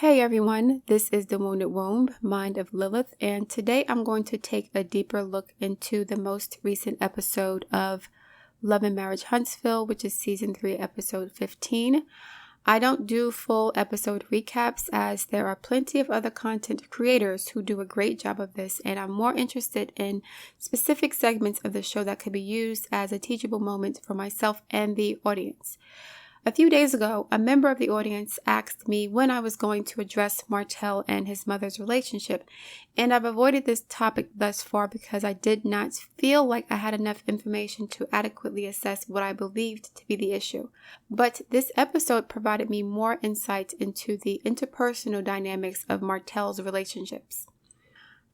Hey everyone, this is the Wounded Womb, Mind of Lilith, and today I'm going to take a deeper look into the most recent episode of Love and Marriage Huntsville, which is Season 3, Episode 15. I don't do full episode recaps as there are plenty of other content creators who do a great job of this, and I'm more interested in specific segments of the show that could be used as a teachable moment for myself and the audience. A few days ago, a member of the audience asked me when I was going to address Martell and his mother's relationship, and I've avoided this topic thus far because I did not feel like I had enough information to adequately assess what I believed to be the issue. But this episode provided me more insight into the interpersonal dynamics of Martell's relationships.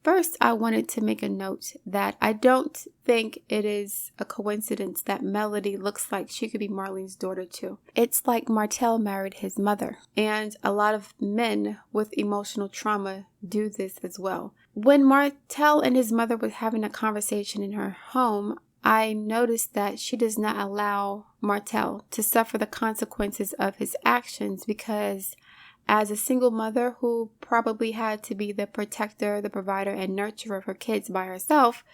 First, I wanted to make a note that I don't think it is a coincidence that Melody looks like she could be Marlene's daughter too. It's like Martell married his mother, and a lot of men with emotional trauma do this as well. When Martell and his mother were having a conversation in her home, I noticed that she does not allow Martell to suffer the consequences of his actions because as a single mother who probably had to be the protector, the provider, and nurturer of her kids by herself,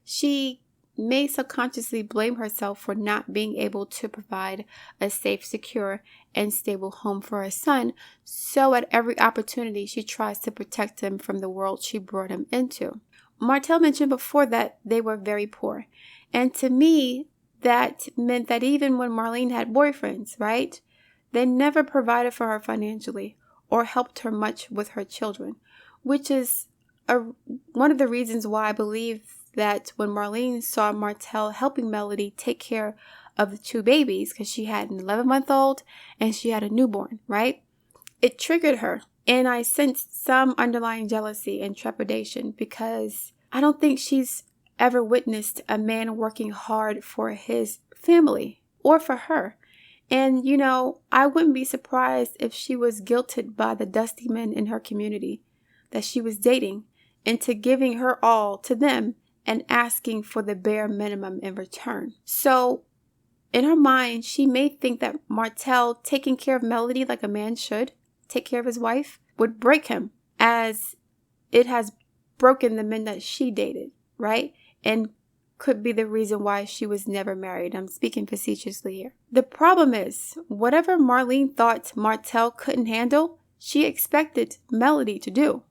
she may subconsciously blame herself for not being able to provide a safe, secure, and stable home for her son. So at every opportunity, she tries to protect him from the world she brought him into. Martell mentioned before that they were very poor. And to me, that meant that even when Marlene had boyfriends, right, they never provided for her financially or helped her much with her children, which is one of the reasons why I believe that when Marlene saw Martell helping Melody take care of the two babies, because she had an 11-month-old and she had a newborn, right? It triggered her, and I sensed some underlying jealousy and trepidation because I don't think she's ever witnessed a man working hard for his family or for her. And, I wouldn't be surprised if she was guilted by the dusty men in her community that she was dating into giving her all to them and asking for the bare minimum in return. So, in her mind, she may think that Martell taking care of Melody like a man should take care of his wife would break him, as it has broken the men that she dated, right? And could be the reason why she was never married. I'm speaking facetiously here. The problem is, whatever Marlene thought Martell couldn't handle, she expected Melody to do.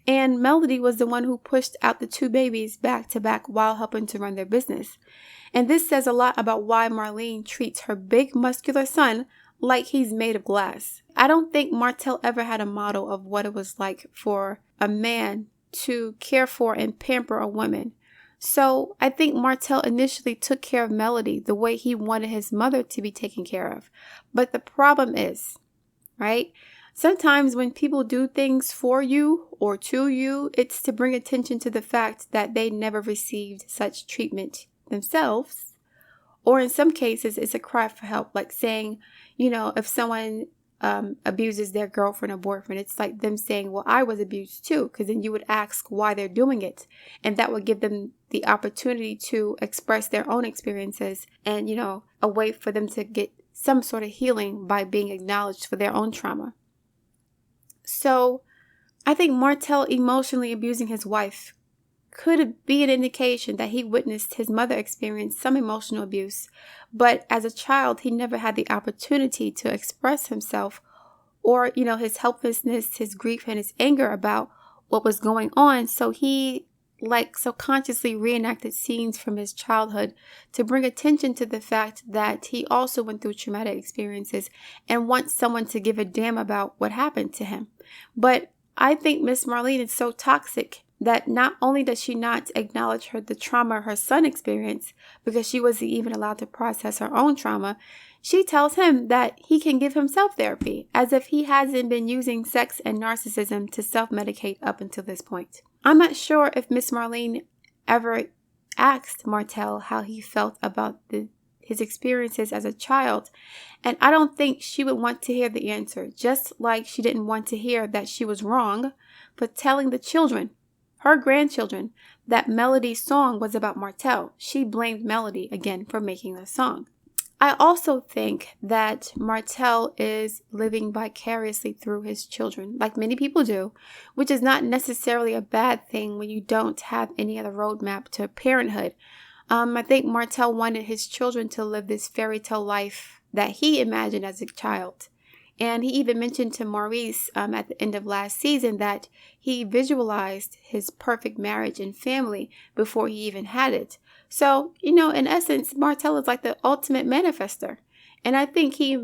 And Melody was the one who pushed out the two babies back to back while helping to run their business. And this says a lot about why Marlene treats her big muscular son like he's made of glass. I don't think Martell ever had a model of what it was like for a man to care for and pamper a woman. So I think Martell initially took care of Melody the way he wanted his mother to be taken care of. But the problem is, right? Sometimes when people do things for you or to you, it's to bring attention to the fact that they never received such treatment themselves. Or in some cases, it's a cry for help, like saying, if someone abuses their girlfriend or boyfriend, it's like them saying, well, I was abused too, because then you would ask why they're doing it, and that would give them the opportunity to express their own experiences and a way for them to get some sort of healing by being acknowledged for their own trauma. So I think Martell emotionally abusing his wife could be an indication that he witnessed his mother experience some emotional abuse, but as a child, he never had the opportunity to express himself or, his helplessness, his grief, and his anger about what was going on. So he subconsciously reenacted scenes from his childhood to bring attention to the fact that he also went through traumatic experiences and wants someone to give a damn about what happened to him. But I think Miss Marlene is so toxic that not only does she not acknowledge the trauma her son experienced because she wasn't even allowed to process her own trauma, she tells him that he can give himself therapy, as if he hasn't been using sex and narcissism to self-medicate up until this point. I'm not sure if Miss Marlene ever asked Martell how he felt about his experiences as a child, and I don't think she would want to hear the answer, just like she didn't want to hear that she was wrong for telling the children, her grandchildren, that Melody's song was about Martell. She blamed Melody again for making the song. I also think that Martell is living vicariously through his children, like many people do, which is not necessarily a bad thing when you don't have any other roadmap to parenthood. I think Martell wanted his children to live this fairy tale life that he imagined as a child. And he even mentioned to Maurice at the end of last season that he visualized his perfect marriage and family before he even had it. So, in essence, Martell is like the ultimate manifester. And I think he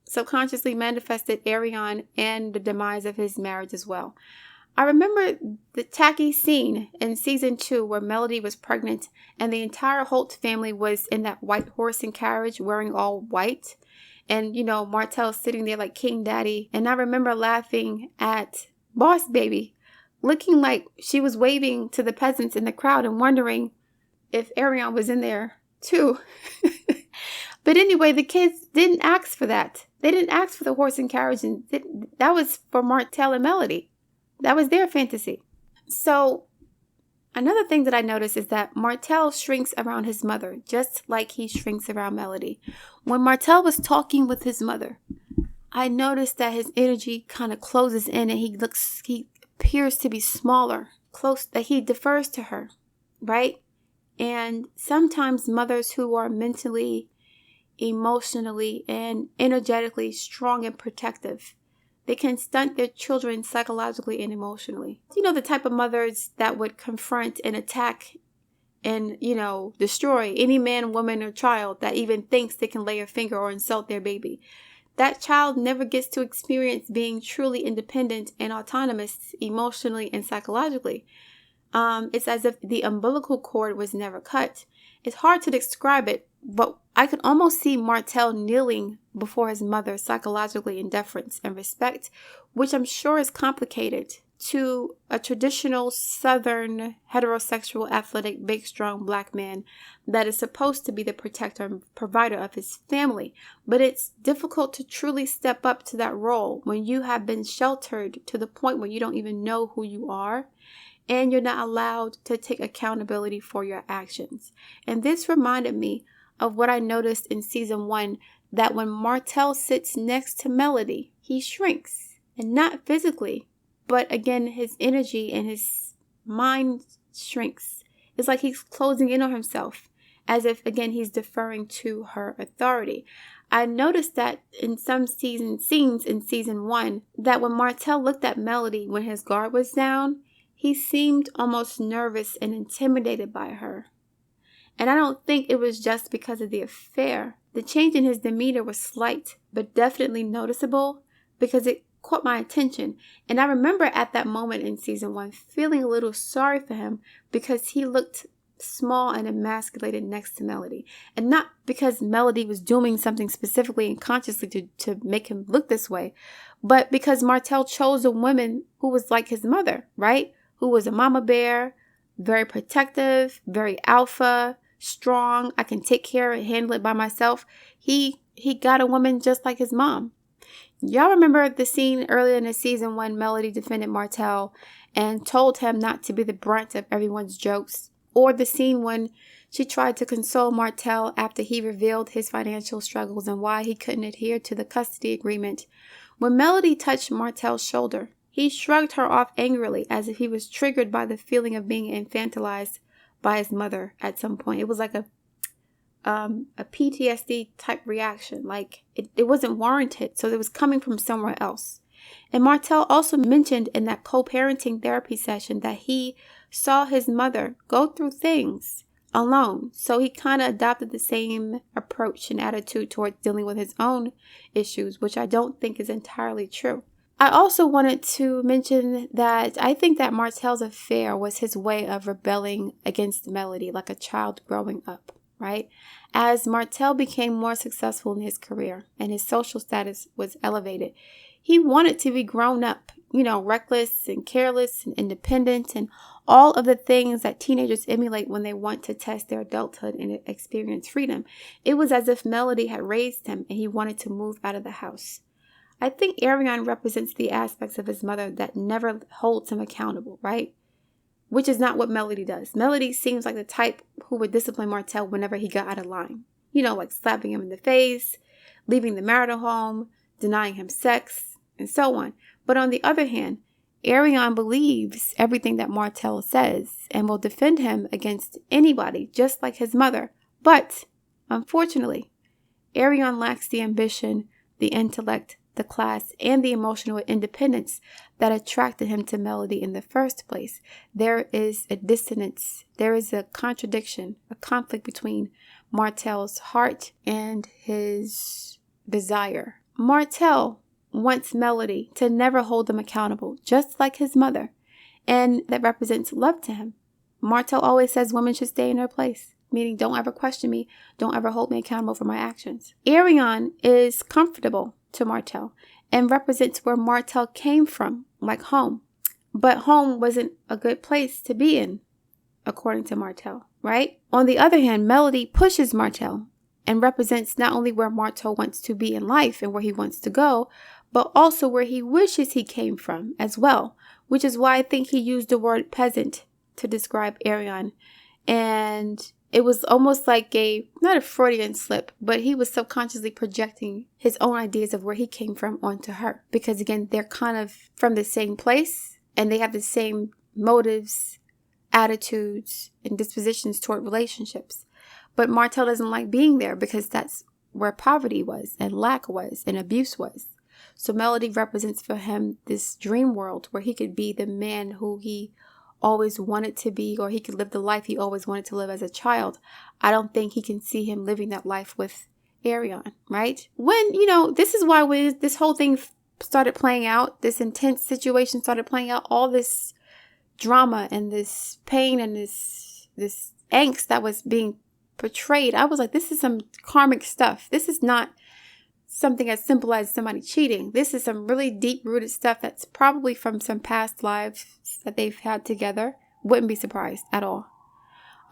subconsciously manifested Arion and the demise of his marriage as well. I remember the tacky scene in season 2 where Melody was pregnant and the entire Holt family was in that white horse and carriage wearing all white. And, Martell sitting there like King Daddy. And I remember laughing at Boss Baby, looking like she was waving to the peasants in the crowd and wondering if Arion was in there too. But anyway, the kids didn't ask for that. They didn't ask for the horse and carriage. And that was for Martell and Melody. That was their fantasy. So another thing that I noticed is that Martell shrinks around his mother, just like he shrinks around Melody. When Martell was talking with his mother, I noticed that his energy kind of closes in and he appears to be smaller, close, that he defers to her, right? And sometimes mothers who are mentally, emotionally, and energetically strong and protective, they can stunt their children psychologically and emotionally. The type of mothers that would confront and attack and, destroy any man, woman, or child that even thinks they can lay a finger or insult their baby. That child never gets to experience being truly independent and autonomous emotionally and psychologically. It's as if the umbilical cord was never cut. It's hard to describe it, but I could almost see Martell kneeling before his mother psychologically in deference and respect, which I'm sure is complicated to a traditional Southern heterosexual athletic big strong black man that is supposed to be the protector and provider of his family. But it's difficult to truly step up to that role when you have been sheltered to the point where you don't even know who you are. And you're not allowed to take accountability for your actions. And this reminded me of what I noticed in season 1, that when Martell sits next to Melody, he shrinks. And not physically, but again, his energy and his mind shrinks. It's like he's closing in on himself, as if, again, he's deferring to her authority. I noticed that in some scenes in season 1, that when Martell looked at Melody when his guard was down, he seemed almost nervous and intimidated by her. And I don't think it was just because of the affair. The change in his demeanor was slight, but definitely noticeable because it caught my attention. And I remember at that moment in season 1 feeling a little sorry for him because he looked small and emasculated next to Melody. And not because Melody was doing something specifically and consciously to make him look this way, but because Martell chose a woman who was like his mother, right? Who was a mama bear, very protective, very alpha, strong. I can take care and handle it by myself. He got a woman just like his mom. Y'all remember the scene earlier in the season when Melody defended Martell and told him not to be the brunt of everyone's jokes? Or the scene when she tried to console Martell after he revealed his financial struggles and why he couldn't adhere to the custody agreement. When Melody touched Martell's shoulder, he shrugged her off angrily as if he was triggered by the feeling of being infantilized by his mother at some point. It was like a PTSD type reaction. Like it wasn't warranted. So it was coming from somewhere else. And Martell also mentioned in that co-parenting therapy session that he saw his mother go through things alone. So he kind of adopted the same approach and attitude towards dealing with his own issues, which I don't think is entirely true. I also wanted to mention that I think that Martell's affair was his way of rebelling against Melody like a child growing up, right? As Martell became more successful in his career and his social status was elevated, he wanted to be grown up, reckless and careless and independent and all of the things that teenagers emulate when they want to test their adulthood and experience freedom. It was as if Melody had raised him and he wanted to move out of the house. I think Arion represents the aspects of his mother that never holds him accountable, right? Which is not what Melody does. Melody seems like the type who would discipline Martell whenever he got out of line. like slapping him in the face, leaving the marital home, denying him sex, and so on. But on the other hand, Arion believes everything that Martell says and will defend him against anybody, just like his mother. But unfortunately, Arion lacks the ambition, the intellect, the class, and the emotional independence that attracted him to Melody in the first place. There is a dissonance. There is a contradiction, a conflict between Martell's heart and his desire. Martell wants Melody to never hold him accountable, just like his mother, and that represents love to him. Martell always says women should stay in their place, meaning don't ever question me, don't ever hold me accountable for my actions. Arion is comfortable to Martell and represents where Martell came from, like home. But home wasn't a good place to be in, according to Martell, right? On the other hand, Melody pushes Martell and represents not only where Martell wants to be in life and where he wants to go, but also where he wishes he came from as well, which is why I think he used the word peasant to describe Arion. And it was almost like not a Freudian slip, but he was subconsciously projecting his own ideas of where he came from onto her. Because again, they're kind of from the same place and they have the same motives, attitudes, and dispositions toward relationships. But Martell doesn't like being there because that's where poverty was and lack was and abuse was. So Melody represents for him this dream world where he could be the man who he always wanted to be, or he could live the life he always wanted to live as a child. I don't think he can see him living that life with Arion, right? When, this is why when this whole thing started playing out, this intense situation started playing out, all this drama and this pain and this angst that was being portrayed, I was like, this is some karmic stuff. This is not something as simple as somebody cheating. This is some really deep-rooted stuff that's probably from some past lives that they've had together. Wouldn't be surprised at all.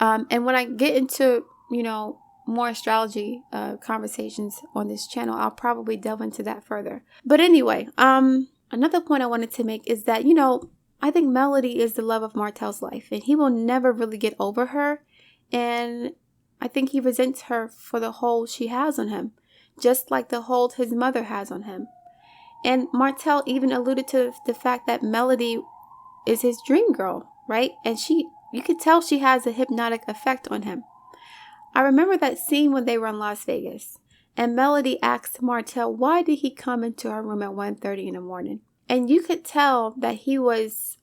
And when I get into, more astrology conversations on this channel, I'll probably delve into that further. But anyway, another point I wanted to make is that, I think Melody is the love of Martell's life, and he will never really get over her. And I think he resents her for the hold she has on him, just like the hold his mother has on him. And Martell even alluded to the fact that Melody is his dream girl, right? And you could tell she has a hypnotic effect on him. I remember that scene when they were in Las Vegas, and Melody asked Martell, why did he come into her room at 1:30 in the morning? And you could tell that he was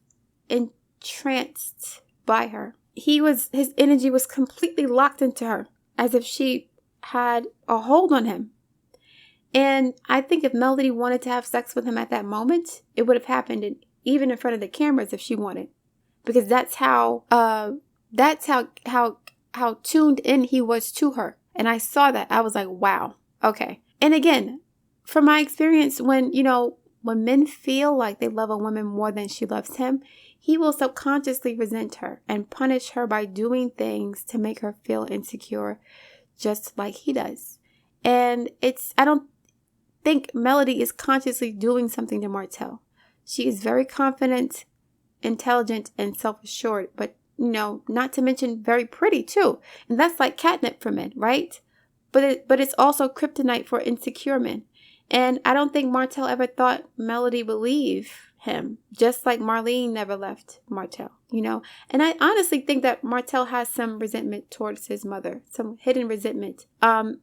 entranced by her. His energy was completely locked into her, as if she had a hold on him. And I think if Melody wanted to have sex with him at that moment, it would have happened, even in front of the cameras if she wanted, because that's how tuned in he was to her. And I saw that. I was like, wow, okay. And again, from my experience, when men feel like they love a woman more than she loves him, he will subconsciously resent her and punish her by doing things to make her feel insecure, just like he does. And I don't think Melody is consciously doing something to Martell. She is very confident, intelligent, and self-assured, but not to mention very pretty too. And that's like catnip for men, right? But it's also kryptonite for insecure men. And I don't think Martell ever thought Melody would leave him, just like Marlene never left Martell, And I honestly think that Martell has some resentment towards his mother, some hidden resentment.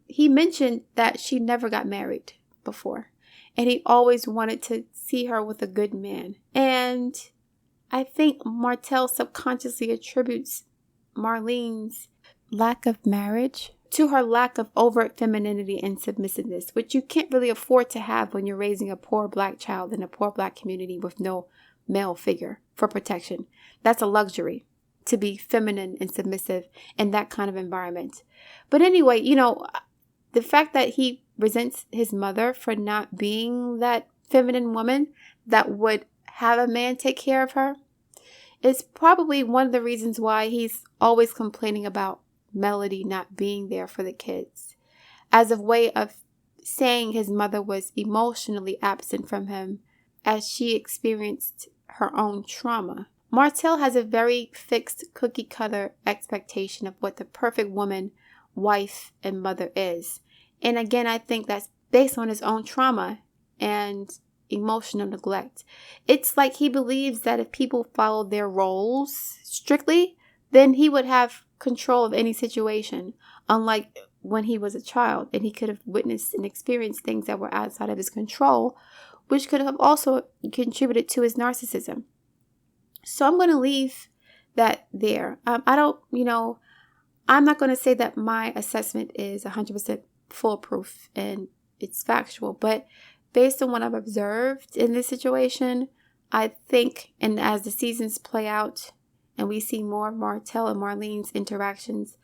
He mentioned that she never got married before, and he always wanted to see her with a good man. And I think Martell subconsciously attributes Marlene's lack of marriage to her lack of overt femininity and submissiveness, which you can't really afford to have when you're raising a poor Black child in a poor Black community with no male figure for protection. That's a luxury, to be feminine and submissive in that kind of environment. But anyway, the fact that he resents his mother for not being that feminine woman that would have a man take care of her is probably one of the reasons why he's always complaining about Melody not being there for the kids, as a way of saying his mother was emotionally absent from him as she experienced her own trauma. Martell has a very fixed cookie cutter expectation of what the perfect woman wife and mother is. And again, I think that's based on his own trauma and emotional neglect. It's like he believes that if people follow their roles strictly, then he would have control of any situation, unlike when he was a child and he could have witnessed and experienced things that were outside of his control, which could have also contributed to his narcissism. So I'm going to leave that there. I'm not going to say that my assessment is 100% foolproof and it's factual, but based on what I've observed in this situation, I think, and as the seasons play out and we see more of Martell and Marlene's interactions,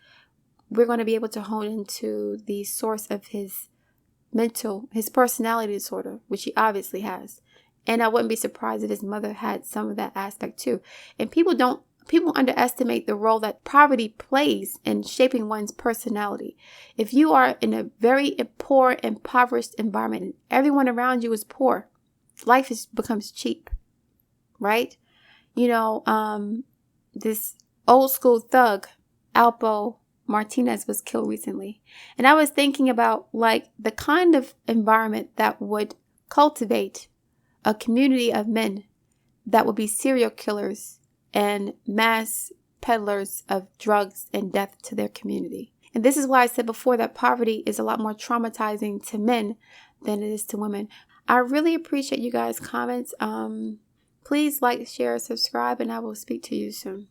we're going to be able to hone into the source of his personality disorder, which he obviously has. And I wouldn't be surprised if his mother had some of that aspect too. And people underestimate the role that poverty plays in shaping one's personality. If you are in a very poor, impoverished environment and everyone around you is poor, life becomes cheap, right? This old school thug, Alpo Martinez, was killed recently. And I was thinking about like the kind of environment that would cultivate a community of men that would be serial killers and mass peddlers of drugs and death to their community. And this is why I said before that poverty is a lot more traumatizing to men than it is to women. I really appreciate you guys' comments. Please like, share, subscribe, and I will speak to you soon.